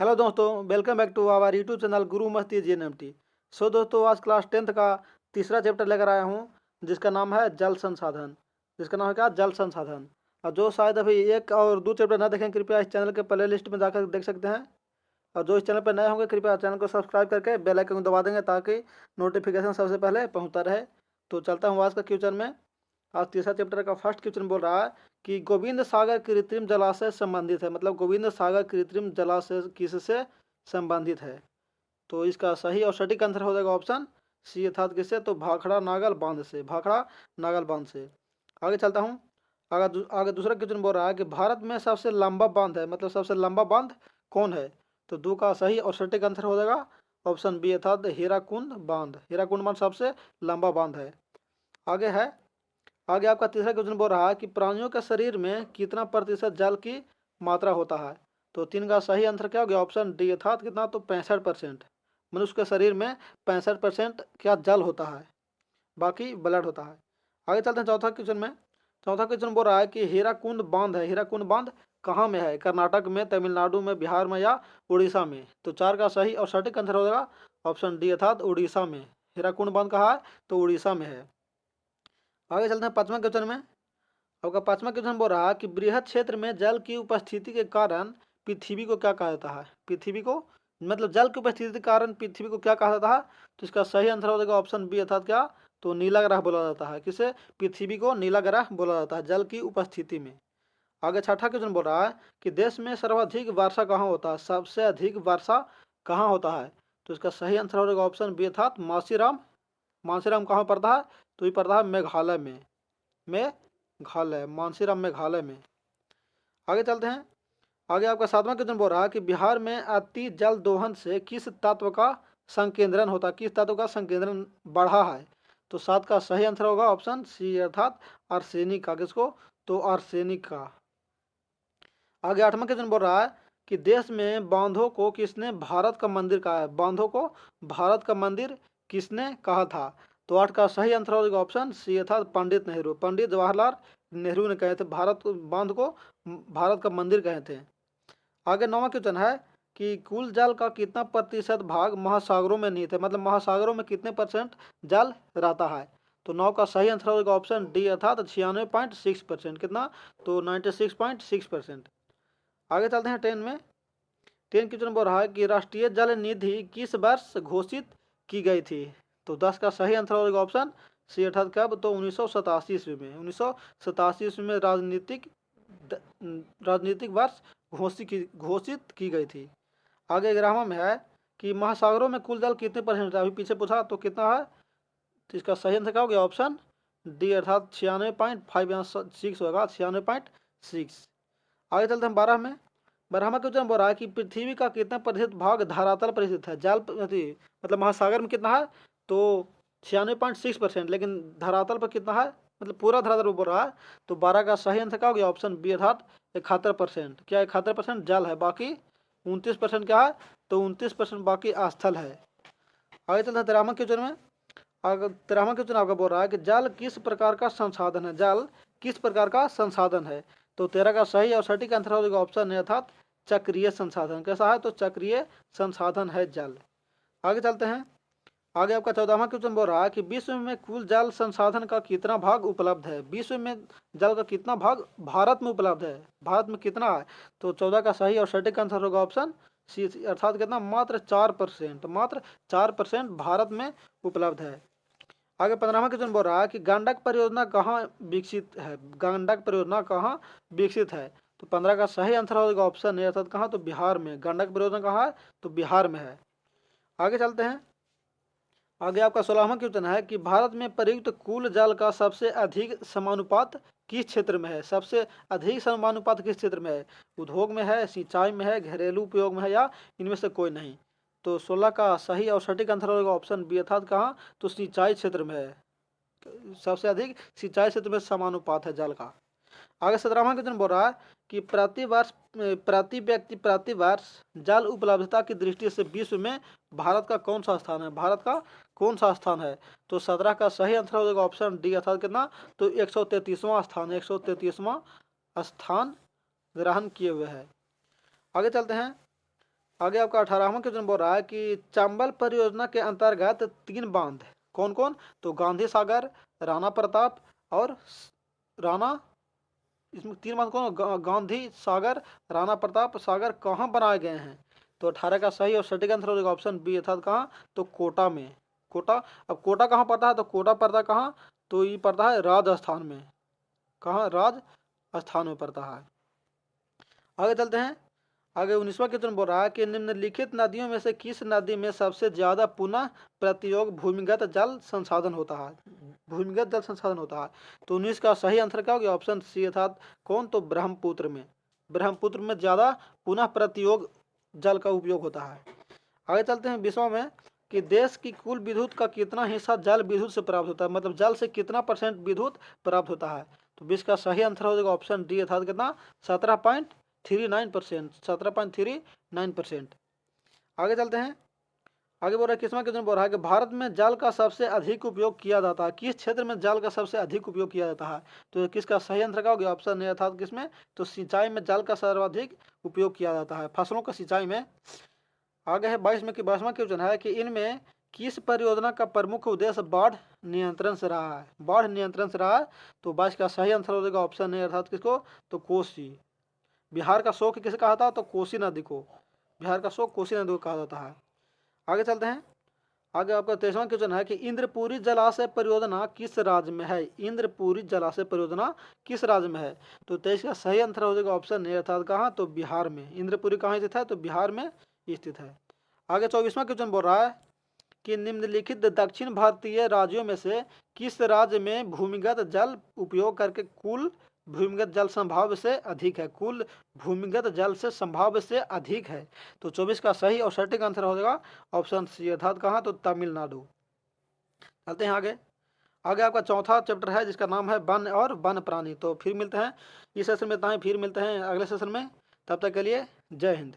Hello दोस्तों, welcome back to our YouTube channel Guru Masti जीएनएमटी। सो दोस्तों, आज क्लास 10th का तीसरा चैप्टर लेकर आया हूँ जिसका नाम है जल संसाधन। जिसका नाम है क्या? जल संसाधन। और जो शायद अभी एक और दो चैप्टर ना देखें, कृपया इस चैनल के प्ले लिस्ट में जाकर देख सकते हैं। और जो इस चैनल पर नए होंगे, कृपया चैनल को सब्सक्राइब करके बेल आइकन को दबा देंगे ताकि नोटिफिकेशन सबसे पहले पहुँचता रहे। तो चलता हूँ आज का क्वेश्चन में। आज तीसरा चैप्टर का फर्स्ट क्वेश्चन बोल रहा है कि गोविंद सागर कृत्रिम जलाशय संबंधित है। मतलब गोविंद सागर कृत्रिम जलाशय किससे संबंधित है? तो इसका सही और सटीक आंसर हो जाएगा ऑप्शन सी, अर्थात किससे? तो भाखड़ा नागल बांध से। भाखड़ा नागल बांध से। आगे चलता हूँ। आगे दूसरा क्वेश्चन बोल रहा है कि भारत में सबसे लंबा बांध है, मतलब सबसे लंबा बांध कौन है? तो दो का सही और सटीक आंसर हो जाएगा ऑप्शन बी, अर्थात हीराकुंड बांध। हीराकुंड बांध सबसे लंबा बांध है। आगे आपका तीसरा क्वेश्चन बोल रहा है कि प्राणियों के शरीर में कितना प्रतिशत जल की मात्रा होता है? तो तीन का सही आंसर क्या हो गया? ऑप्शन डी, अर्थात कितना? तो 65%। मनुष्य के शरीर में 65% क्या जल होता है, बाकी ब्लड होता है। आगे चलते हैं चौथा क्वेश्चन में। चौथा क्वेश्चन बोल रहा है कि हीराकुंड बांध है, हीराकुंड बांध कहाँ में है? कर्नाटक में, तमिलनाडु में, बिहार में या उड़ीसा में? तो चार का सही और सटीक आंसर हो जाएगा ऑप्शन डी, अर्थात उड़ीसा में। हीराकुंड बांध कहाँ है? तो उड़ीसा में है। आगे चलते हैं पांचवा क्वेश्चन में। आपका पांचवा क्वेश्चन बोल रहा है कि बृहद क्षेत्र में जल की उपस्थिति के कारण पृथ्वी को क्या कहा जाता है? पृथ्वी को, मतलब जल की उपस्थिति के कारण पृथ्वी को क्या कहा जाता है? तो इसका सही आंसर हो जाएगा ऑप्शन बी, अर्थात क्या? तो नीला ग्रह बोला जाता है। किसे? पृथ्वी को नीला ग्रह बोला जाता है जल की उपस्थिति में। आगे छठा क्वेश्चन बोल रहा है कि देश में सर्वाधिक वर्षा कहाँ होता है? सबसे अधिक वर्षा कहाँ होता है? तो इसका सही आंसर हो जाएगा ऑप्शन बी, अर्थात मासीराम। मासीराम कहाँ पड़ता है? तो ये पड़ता है मेघालय में। मेघालय, मानसीराम मेघालय में। आगे चलते हैं। आगे आपका सातवां क्वेश्चन बोल रहा है कि बिहार में अति जल दोहन से किस तत्व का संकेंद्रण होता है? किस तत्व का संकेंद्रण बढ़ा है? तो सात का सही आंसर होगा ऑप्शन सी, अर्थात आर्सेनिक का। किसको? तो आर्सेनिक का। आगे आठवां क्वेश्चन बोल रहा है कि देश में बांधों को किसने भारत का मंदिर कहा है? बांधों को भारत का मंदिर किसने कहा था? तो आठ का सही आंसर हो जाएगा ऑप्शन सी, अर्थात पंडित नेहरू। पंडित जवाहरलाल नेहरू ने कहे थे भारत बांध को भारत का मंदिर कहे थे। आगे नौवां क्वेश्चन है कि कुल जल का कितना प्रतिशत भाग महासागरों में निहित है? मतलब महासागरों में कितने परसेंट जल रहता है? तो 9 का सही आंसर होगा ऑप्शन डी, अर्थात 96.6%। कितना? तो 96.6%। आगे चलते हैं 10 में। 10 क्वेश्चन बोल रहा है कि राष्ट्रीय जल निधि किस वर्ष घोषित की गई थी? तो 10 का सही आंसर होगा ऑप्शन सी, अर्थात कब? तो 1987 ईस्वी में। 1987 ईस्वी में राजनीतिक वर्ष घोषित की गई थी। आगे 11वां में है कि महासागरों में कुल जल कितने परसेंट है? अभी पीछे पूछा तो कितना है? तो इसका सही आंसर क्या हो गया? ऑप्शन डी, अर्थात 96.5 यहाँ 6 होगा, 96.6। आगे चलते हैं 12 में। 12वां क्वेश्चन बोल रहा है कि पृथ्वी का कितना प्रतिशत भाग धरातल पर स्थित है? जल मतलब महासागर में कितना है? तो 96.6%। लेकिन धरातल पर कितना है? मतलब पूरा धरातल पर बोल रहा है। तो 12 का सही आंसर क्या हो गया? ऑप्शन बी, अर्थात 71%। क्या 71% जल है, बाकी 29% क्या है? तो 29% बाकी स्थल है। आगे चलते हैं 13वां क्वेश्चन में। अगर 13वां क्वेश्चन आपका बोल रहा है कि जल किस प्रकार का संसाधन है? जल किस प्रकार का संसाधन है? तो 13 का सही और सटीक आंसर हो जाएगा ऑप्शन है, अर्थात चक्रीय संसाधन। कैसा है? तो चक्रीय संसाधन है जल। आगे चलते हैं। आगे आपका 14वां क्वेश्चन बोल रहा है कि विश्व में कुल जल संसाधन का कितना भाग उपलब्ध है? विश्व में जल का कितना भाग भारत में उपलब्ध है? भारत में कितना है? तो 14 का सही और सटीक आंसर होगा ऑप्शन सी, अर्थात कितना? मात्र 4%। मात्र 4% भारत में उपलब्ध है। आगे 15वां क्वेश्चन बोल रहा है कि गंडक परियोजना कहाँ विकसित है? गंडक परियोजना कहाँ विकसित है? तो 15 का सही आंसर होगा ऑप्शन ए, अर्थात कहाँ? तो बिहार में। गंडक परियोजना कहाँ है? तो बिहार में है। आगे चलते हैं। आगे आपका 16वां क्वेश्चन है कि भारत में प्रयुक्त कुल जल का सबसे अधिक समानुपात किस क्षेत्र में है? सबसे अधिक समानुपात किस क्षेत्र में है? उद्योग में है, सिंचाई में है, घरेलू उपयोग में है, या इनमें से कोई नहीं? तो 16 का सही और सटीक आंसर होगा ऑप्शन बी, अर्थात कहाँ? तो सिंचाई क्षेत्र में है। सबसे अधिक सिंचाई क्षेत्र में समानुपात है जल का। आगे 17वां क्वेश्चन बोल रहा है कि प्रति व्यक्ति प्रति वर्ष जल उपलब्धता की दृष्टि से विश्व में भारत का कौन सा स्थान है? भारत का कौन सा स्थान है? तो 17 का सही आंसर हो जाएगा ऑप्शन डी, अर्थात कितना? तो 133वां स्थान। 133वां स्थान ग्रहण किए हुए है। आगे चलते हैं। आगे आपका 18वां क्वेश्चन बोल रहा है कि चंबल परियोजना के अंतर्गत 3 बांध कौन कौन, तो गांधी सागर, राणा प्रताप और राणा, इसमें 3 बांध कौन, गांधी सागर, राणा प्रताप सागर कहाँ बनाए गए हैं, तो 18 का सही और सटीक आंसर हो जाएगा ऑप्शन बी अर्थात कहाँ, तो कोटा में। कोटा, अब कोटा कहाँ पड़ता है, तो कोटा पड़ता है कहाँ, तो ये पड़ता है राजस्थान में। कहाँ, राजस्थान में पड़ता है। आगे चलते हैं। आगे 19वां क्वेश्चन बोल रहा है कि निम्नलिखित नदियों में से किस नदी में सबसे ज्यादा पुनः प्रयोग भूमिगत जल संसाधन होता है, भूमिगत जल संसाधन होता है, तो 19 का सही आंसर क्या हो गया, ऑप्शन सी अर्थात कौन, तो ब्रह्मपुत्र में। ब्रह्मपुत्र में ज्यादा पुनः प्रयोग जल का उपयोग होता है। आगे चलते हैं 20वां में कि देश की कुल विद्युत का कितना हिस्सा जल विद्युत से प्राप्त होता है, मतलब जल से कितना % विद्युत प्राप्त होता है, तो 20 का सही आंसर हो जाएगा ऑप्शन डी अर्थात कितना, 17.39%, 17.39%। आगे चलते हैं। आगे बोल रहा है किसवां क्वेश्चन बोल रहा है कि भारत में जल का सबसे अधिक उपयोग किया जाता है, किस क्षेत्र में जल का सबसे अधिक उपयोग किया जाता है, तो किसका सही आंसर क्या हो गया, ऑप्शन ए अर्थात किसमें, तो सिंचाई में जल का सर्वाधिक उपयोग किया जाता है, फसलों का सिंचाई में। आगे है 22वां क्वेश्चन है कि इनमें किस परियोजना का प्रमुख उद्देश्य बाढ़ नियंत्रण से रहा है, बाढ़ नियंत्रण से रहा है, तो 22 का सही आंसर हो जाएगा ऑप्शन ए अर्थात किसको, तो कोसी। बिहार का शोक किसे कहा था, तो कोसी नदी को, बिहार का शोक कोसी नदी को कहा जाता है। आगे चलते हैं। आगे आपका 23वां क्वेश्चन है कि इंद्रपुरी जलाशय परियोजना किस राज्य में है, इंद्रपुरी जलाशय परियोजना किस राज्य में है, तो 23 का सही आंसर हो जाएगा ऑप्शन ए अर्थात कहाँ, तो बिहार में। इंद्रपुरी कहाँ स्थित है, तो बिहार में स्थित है। आगे 24वां क्वेश्चन बोल रहा है कि निम्नलिखित दक्षिण भारतीय राज्यों में से किस राज्य में भूमिगत जल उपयोग करके कुल भूमिगत जल संभाव्य से अधिक है, कुल भूमिगत जल से संभाव्य से अधिक है, तो 24 का सही और सटीक आंसर हो जाएगा ऑप्शन सी अर्थात कहाँ, तो तमिलनाडु। चलते हैं आगे। आगे आपका चौथा चैप्टर है जिसका नाम है वन और वन प्राणी। तो फिर मिलते हैं इस सेशन में, इतना ही, फिर मिलते हैं अगले सेशन में, तब तक के लिए जय हिंद।